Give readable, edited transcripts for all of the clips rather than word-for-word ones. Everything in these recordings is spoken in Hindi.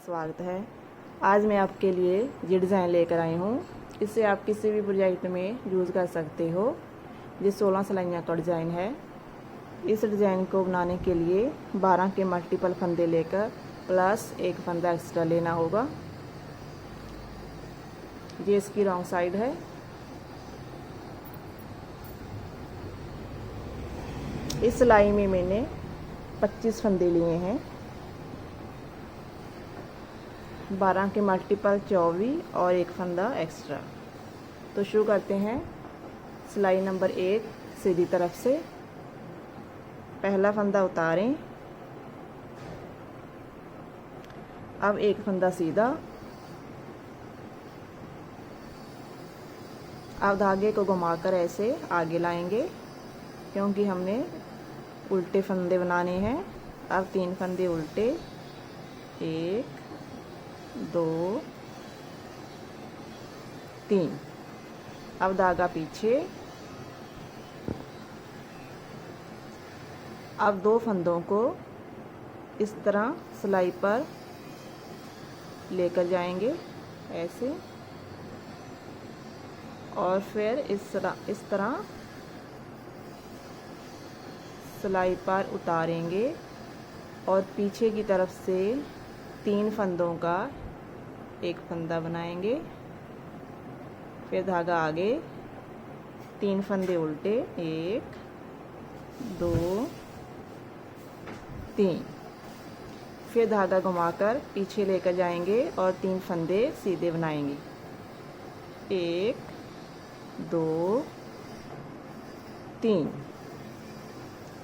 स्वागत है। आज मैं आपके लिए ये डिज़ाइन लेकर आई हूँ। इसे आप किसी भी प्रोजेक्ट में यूज़ कर सकते हो। ये 16 सिलाइयों का डिज़ाइन है। इस डिज़ाइन को बनाने के लिए 12 के मल्टीपल फंदे लेकर प्लस एक फंदा एक्स्ट्रा लेना होगा। ये इसकी रॉन्ग साइड है। इस सिलाई में मैंने 25 फंदे लिए हैं। 12 के मल्टीपल 24 और एक फंदा एक्स्ट्रा। तो शुरू करते हैं। सिलाई नंबर 1 सीधी तरफ से पहला फंदा उतारें। अब एक फंदा सीधा। अब धागे को घुमाकर ऐसे आगे लाएंगे क्योंकि हमने उल्टे फंदे बनाने हैं। अब 3 फंदे उल्टे, 1 2 3। अब धागा पीछे। अब 2 फंदों को इस तरह सिलाई पर लेकर जाएंगे ऐसे, और फिर इस तरह सिलाई पर उतारेंगे और पीछे की तरफ से 3 फंदों का एक फंदा बनाएंगे। फिर धागा आगे, 3 फंदे उल्टे, 1 2 3। फिर धागा घुमाकर पीछे लेकर जाएंगे और 3 फंदे सीधे बनाएंगे, 1 2 3।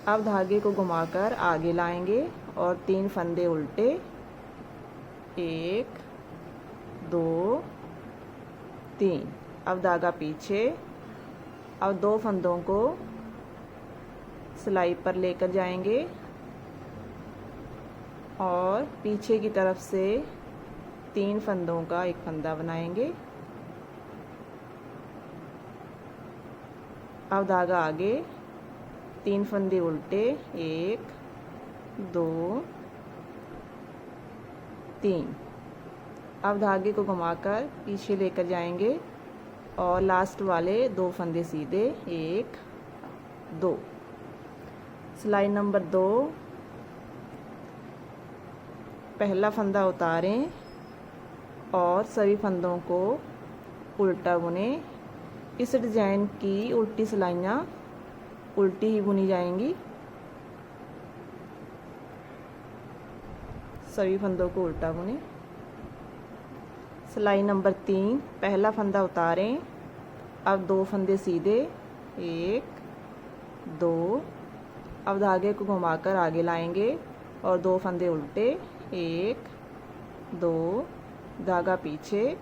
अब धागे को घुमाकर आगे लाएंगे और 3 फंदे उल्टे, 1 2 3। अब धागा पीछे। अब 2 फंदों को सिलाई पर लेकर जाएंगे और पीछे की तरफ से 3 फंदों का एक फंदा बनाएंगे। अब धागा आगे, 3 फंदे उल्टे, 1 2 3। अब धागे को घुमाकर पीछे लेकर जाएंगे और लास्ट वाले 2 फंदे सीधे, 1 2। सिलाई नंबर 2 पहला फंदा उतारें और सभी फंदों को उल्टा बुनें। इस डिज़ाइन की उल्टी सिलाइयाँ उल्टी ही बुनी जाएंगी। सभी फंदों को उल्टा बुनें। सिलाई नंबर 3 पहला फंदा उतारें। अब 2 फंदे सीधे, 1 2। अब धागे को घुमाकर आगे लाएंगे और 2 फंदे उल्टे, 1 2। धागा पीछे।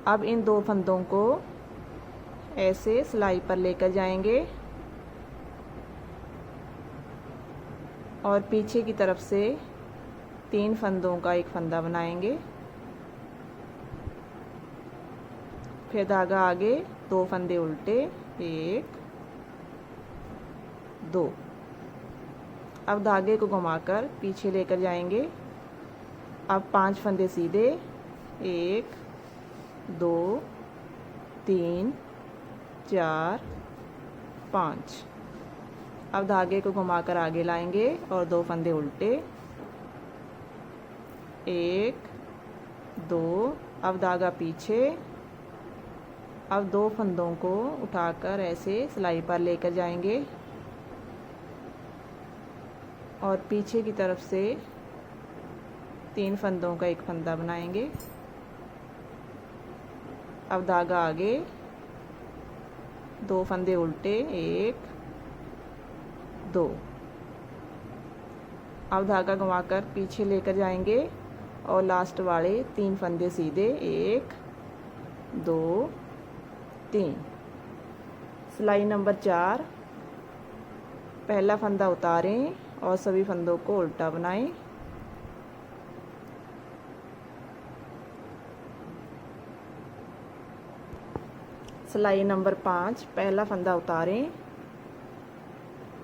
अब इन 2 फंदों को ऐसे सिलाई पर लेकर जाएंगे और पीछे की तरफ से 3 फंदों का एक फंदा बनाएंगे। फिर धागा आगे, 2 फंदे उल्टे, 1 2। अब धागे को घुमाकर पीछे लेकर जाएंगे। अब 5 फंदे सीधे, 1 2 3 4 5। अब धागे को घुमाकर आगे लाएंगे और 2 फंदे उल्टे, 1 2। अब धागा पीछे। अब 2 फंदों को उठाकर ऐसे सिलाई पर लेकर जाएंगे और पीछे की तरफ से 3 फंदों का एक फंदा बनाएंगे। अब धागा आगे, 2 फंदे उल्टे, 1 2। अब धागा घुमाकर पीछे लेकर जाएंगे और लास्ट वाले 3 फंदे सीधे, 1 2 3। सिलाई नंबर 4 पहला फंदा उतारें और सभी फंदों को उल्टा बनाएं। सिलाई नंबर 5 पहला फंदा उतारें।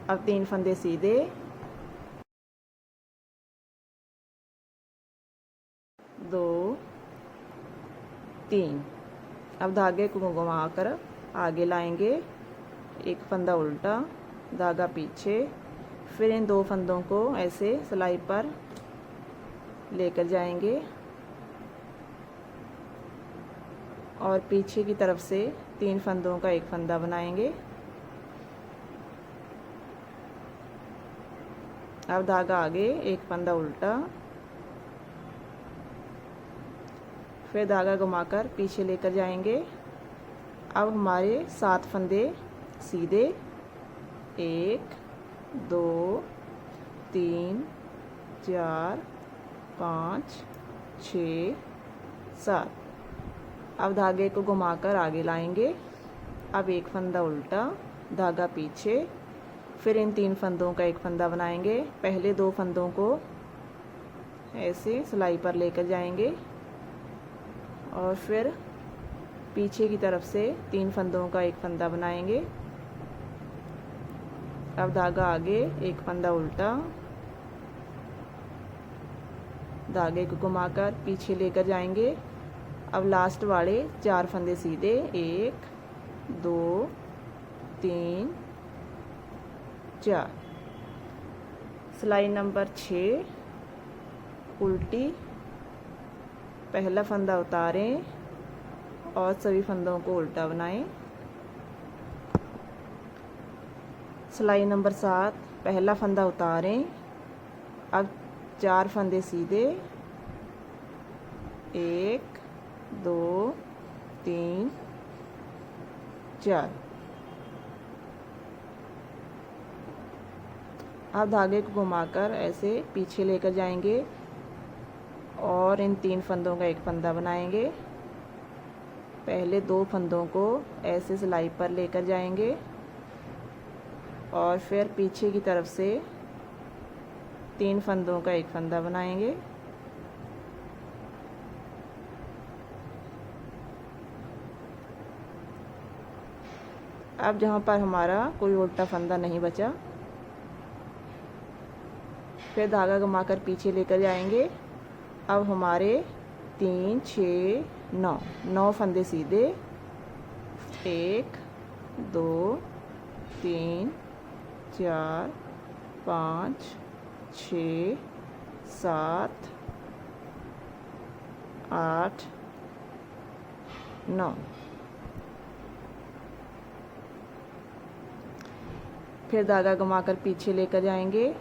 अब 3 फंदे सीधे, 2 3। अब धागे को घुमाकर आगे लाएंगे, एक फंदा उल्टा, धागा पीछे, फिर इन 2 फंदों को ऐसे सिलाई पर लेकर जाएंगे और पीछे की तरफ से 3 फंदों का एक फंदा बनाएंगे। अब धागा आगे, एक फंदा उल्टा, फिर धागा घुमाकर पीछे लेकर जाएंगे। अब हमारे 7 फंदे सीधे, 1 2 3 4 5 6 7। अब धागे को घुमाकर आगे लाएंगे। अब एक फंदा उल्टा, धागा पीछे, फिर इन 3 फंदों का एक फंदा बनाएंगे। पहले 2 फंदों को ऐसे सिलाई पर लेकर जाएंगे और फिर पीछे की तरफ से 3 फंदों का एक फंदा बनाएंगे। अब धागा आगे, एक फंदा उल्टा, धागे को घुमाकर पीछे लेकर जाएंगे। अब लास्ट वाले 4 फंदे सीधे, 1 2 3 4। सिलाई नंबर 6 उल्टी, पहला फंदा उतारें और सभी फंदों को उल्टा बनाएं। सिलाई नंबर 7 पहला फंदा उतारें, अब 4 फंदे सीधे, 1 2 3 4। अब धागे को घुमाकर ऐसे पीछे लेकर जाएंगे और इन 3 फंदों का एक फंदा बनाएंगे। पहले 2 फंदों को ऐसे सिलाई पर लेकर जाएंगे और फिर पीछे की तरफ से 3 फंदों का एक फंदा बनाएंगे। अब जहाँ पर हमारा कोई उल्टा फंदा नहीं बचा, फिर धागा घुमाकर पीछे लेकर जाएंगे। अब हमारे 3 6 9 फंदे सीधे, 1 2 3 4 5 6 7 8 9। फिर धागा घुमाकर पीछे लेकर जाएंगे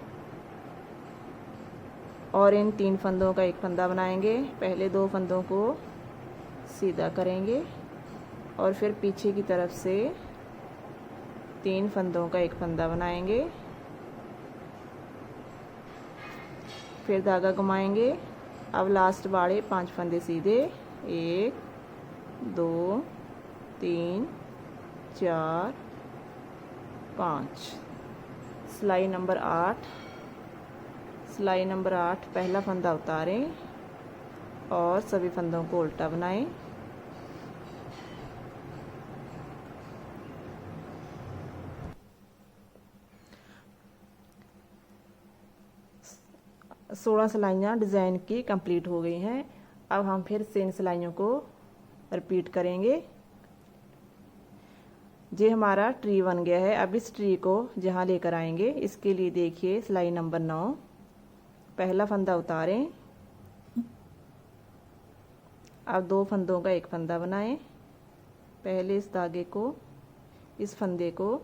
और इन 3 फंदों का एक फंदा बनाएंगे। पहले 2 फंदों को सीधा करेंगे और फिर पीछे की तरफ से 3 फंदों का एक फंदा बनाएंगे। फिर धागा घुमाएंगे। अब लास्ट वाले 5 फंदे सीधे, 1 2 3 4 5। सिलाई नंबर 8 सिलाई नंबर 8 पहला फंदा उतारें और सभी फंदों को उल्टा बनाएं। सोलह सिलाइयाँ डिज़ाइन की कंप्लीट हो गई हैं। अब हम फिर से इन सिलाइयों को रिपीट करेंगे। ये हमारा ट्री बन गया है। अब इस ट्री को जहाँ लेकर आएंगे, इसके लिए देखिए सिलाई नंबर 9 पहला फंदा उतारें। अब 2 फंदों का एक फंदा बनाएं। पहले इस धागे को, इस फंदे को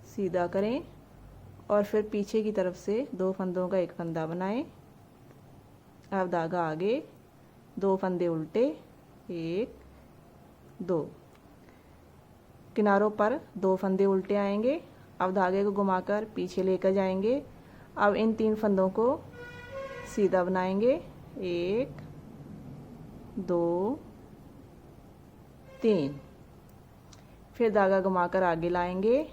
सीधा करें और फिर पीछे की तरफ से 2 फंदों का एक फंदा बनाएं। अब धागा आगे, 2 फंदे उल्टे, 1 2। किनारों पर 2 फंदे उल्टे आएंगे। अब धागे को घुमाकर पीछे लेकर जाएंगे। अब इन 3 फंदों को सीधा बनाएंगे, 1 2 3। फिर धागा घुमाकर आगे लाएंगे।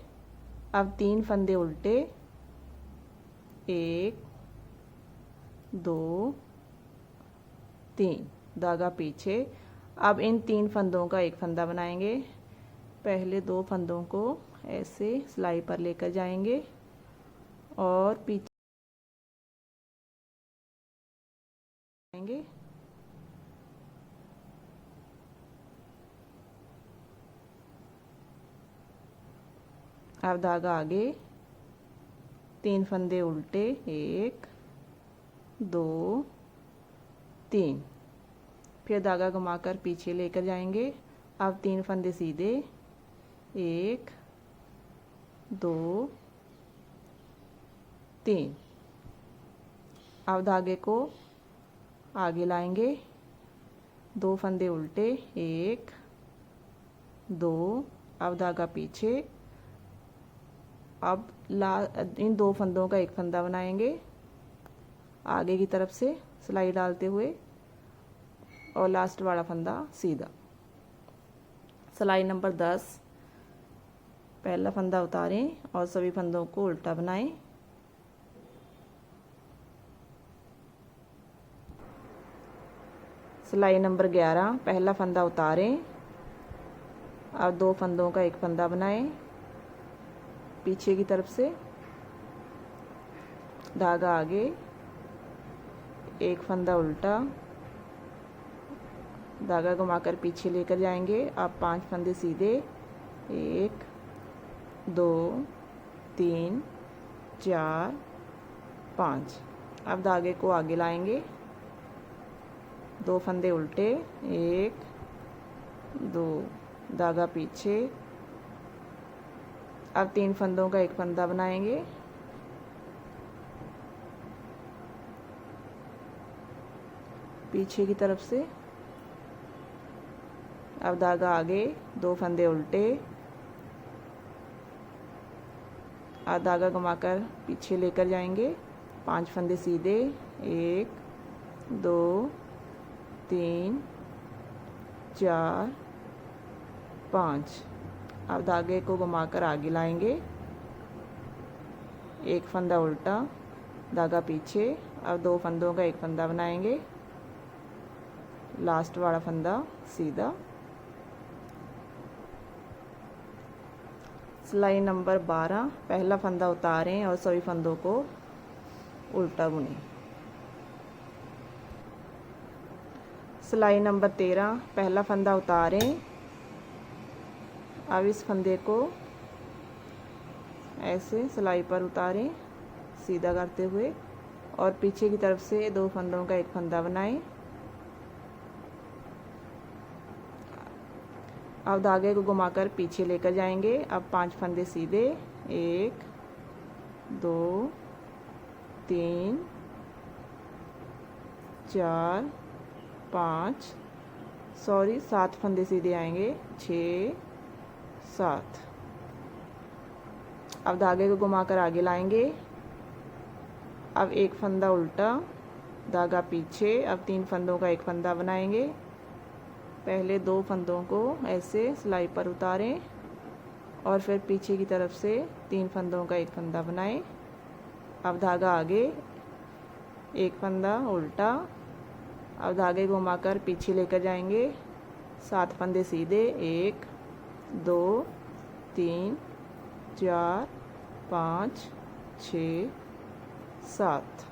अब 3 फंदे उल्टे, 1 2 3, धागा पीछे। अब इन 3 फंदों का एक फंदा बनाएंगे। पहले 2 फंदों को ऐसे सिलाई पर लेकर जाएंगे और पीछे आएंगे। अब धागा आगे, 3 फंदे उल्टे, 1 2 3, फिर धागा घुमाकर पीछे लेकर जाएंगे। अब 3 फंदे सीधे, 1 2 3। अब धागे को आगे लाएंगे, 2 फंदे उल्टे, 1 2, अब धागा पीछे। अब इन 2 फंदों का एक फंदा बनाएंगे आगे की तरफ से सिलाई डालते हुए, और लास्ट वाला फंदा सीधा। सिलाई नंबर 10, पहला फंदा उतारें और सभी फंदों को उल्टा बनाएं। सिलाई नंबर 11, पहला फंदा उतारें और 2 फंदों का एक फंदा बनाएं पीछे की तरफ से। धागा आगे, एक फंदा उल्टा, धागा घुमाकर पीछे लेकर जाएंगे। अब 5 फंदे सीधे, 1 2 3 4 5। अब धागे को आगे लाएंगे, 2 फंदे उल्टे, 1 2, धागा पीछे। अब 3 फंदों का एक फंदा बनाएंगे पीछे की तरफ से। अब धागा आगे, 2 फंदे उल्टे, अब धागा घुमाकर पीछे लेकर जाएंगे। 5 फंदे सीधे, 1 2 3 4 5। अब धागे को घुमाकर आगे लाएंगे, एक फंदा उल्टा, धागा पीछे। अब 2 फंदों का एक फंदा बनाएंगे, लास्ट वाला फंदा सीधा। सिलाई नंबर 12, पहला फंदा उतारें और सभी फंदों को उल्टा बुनें। सिलाई नंबर 13, पहला फंदा उतारें। अब इस फंदे को ऐसे सिलाई पर उतारें सीधा करते हुए, और पीछे की तरफ से 2 फंदों का एक फंदा बनाएं। अब धागे को घुमाकर पीछे लेकर जाएंगे। अब 5 फंदे सीधे, 1 2 3 4 5, 7 फंदे सीधे आएंगे, 6 7। अब धागे को घुमाकर आगे लाएंगे। अब एक फंदा उल्टा, धागा पीछे। अब 3 फंदों का एक फंदा बनाएंगे। पहले 2 फंदों को ऐसे सिलाई पर उतारें और फिर पीछे की तरफ से 3 फंदों का एक फंदा बनाएं। अब धागा आगे, एक फंदा उल्टा, अब धागे घुमाकर पीछे लेकर जाएंगे। 7 फंदे सीधे, 1 2 3 4 5 6 7।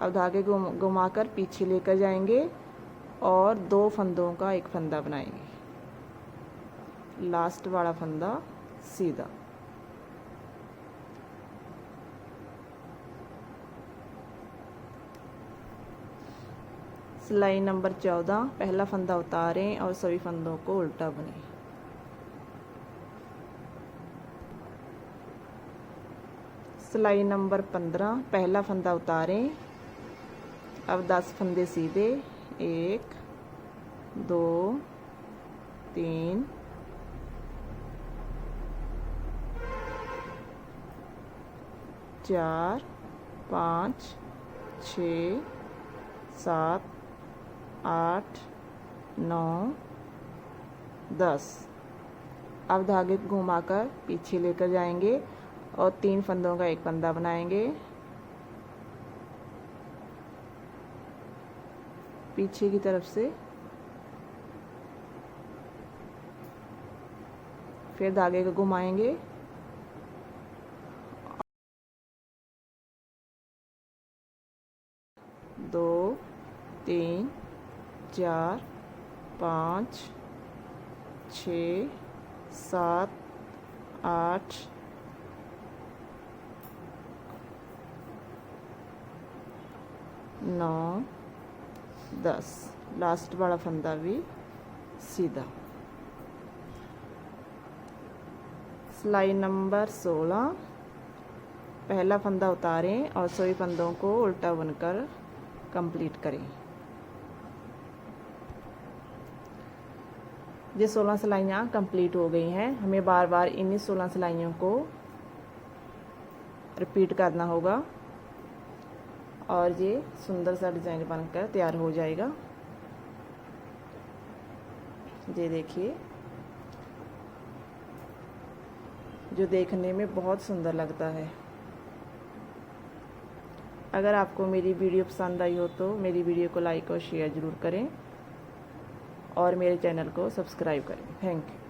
अब धागे को घुमाकर पीछे लेकर जाएंगे और 2 फंदों का एक फंदा बनाएंगे, लास्ट वाला फंदा सीधा। सिलाई नंबर 14, पहला फंदा उतारें और सभी फंदों को उल्टा बुनें। सिलाई नंबर 15, पहला फंदा उतारें। अब 10 फंदे सीधे, 1 2 3 4 5 6 7 8 9 10। अब धागे को घुमाकर पीछे लेकर जाएंगे और 3 फंदों का एक फंदा बनाएंगे पीछे की तरफ से। फिर धागे को घुमाएंगे 2 3 4 5 6 7 8 9 10। लास्ट वाला फंदा भी सीधा। सिलाई नंबर 16। पहला फंदा उतारें और सभी फंदों को उल्टा बुनकर कंप्लीट करें। ये 16 सिलाइयाँ कंप्लीट हो गई हैं। हमें बार बार इन्हीं 16 सिलाइयों को रिपीट करना होगा और ये सुंदर सा डिज़ाइन बनकर तैयार हो जाएगा। ये देखिए, जो देखने में बहुत सुंदर लगता है। अगर आपको मेरी वीडियो पसंद आई हो तो मेरी वीडियो को लाइक और शेयर ज़रूर करें और मेरे चैनल को सब्सक्राइब करें। Thank you.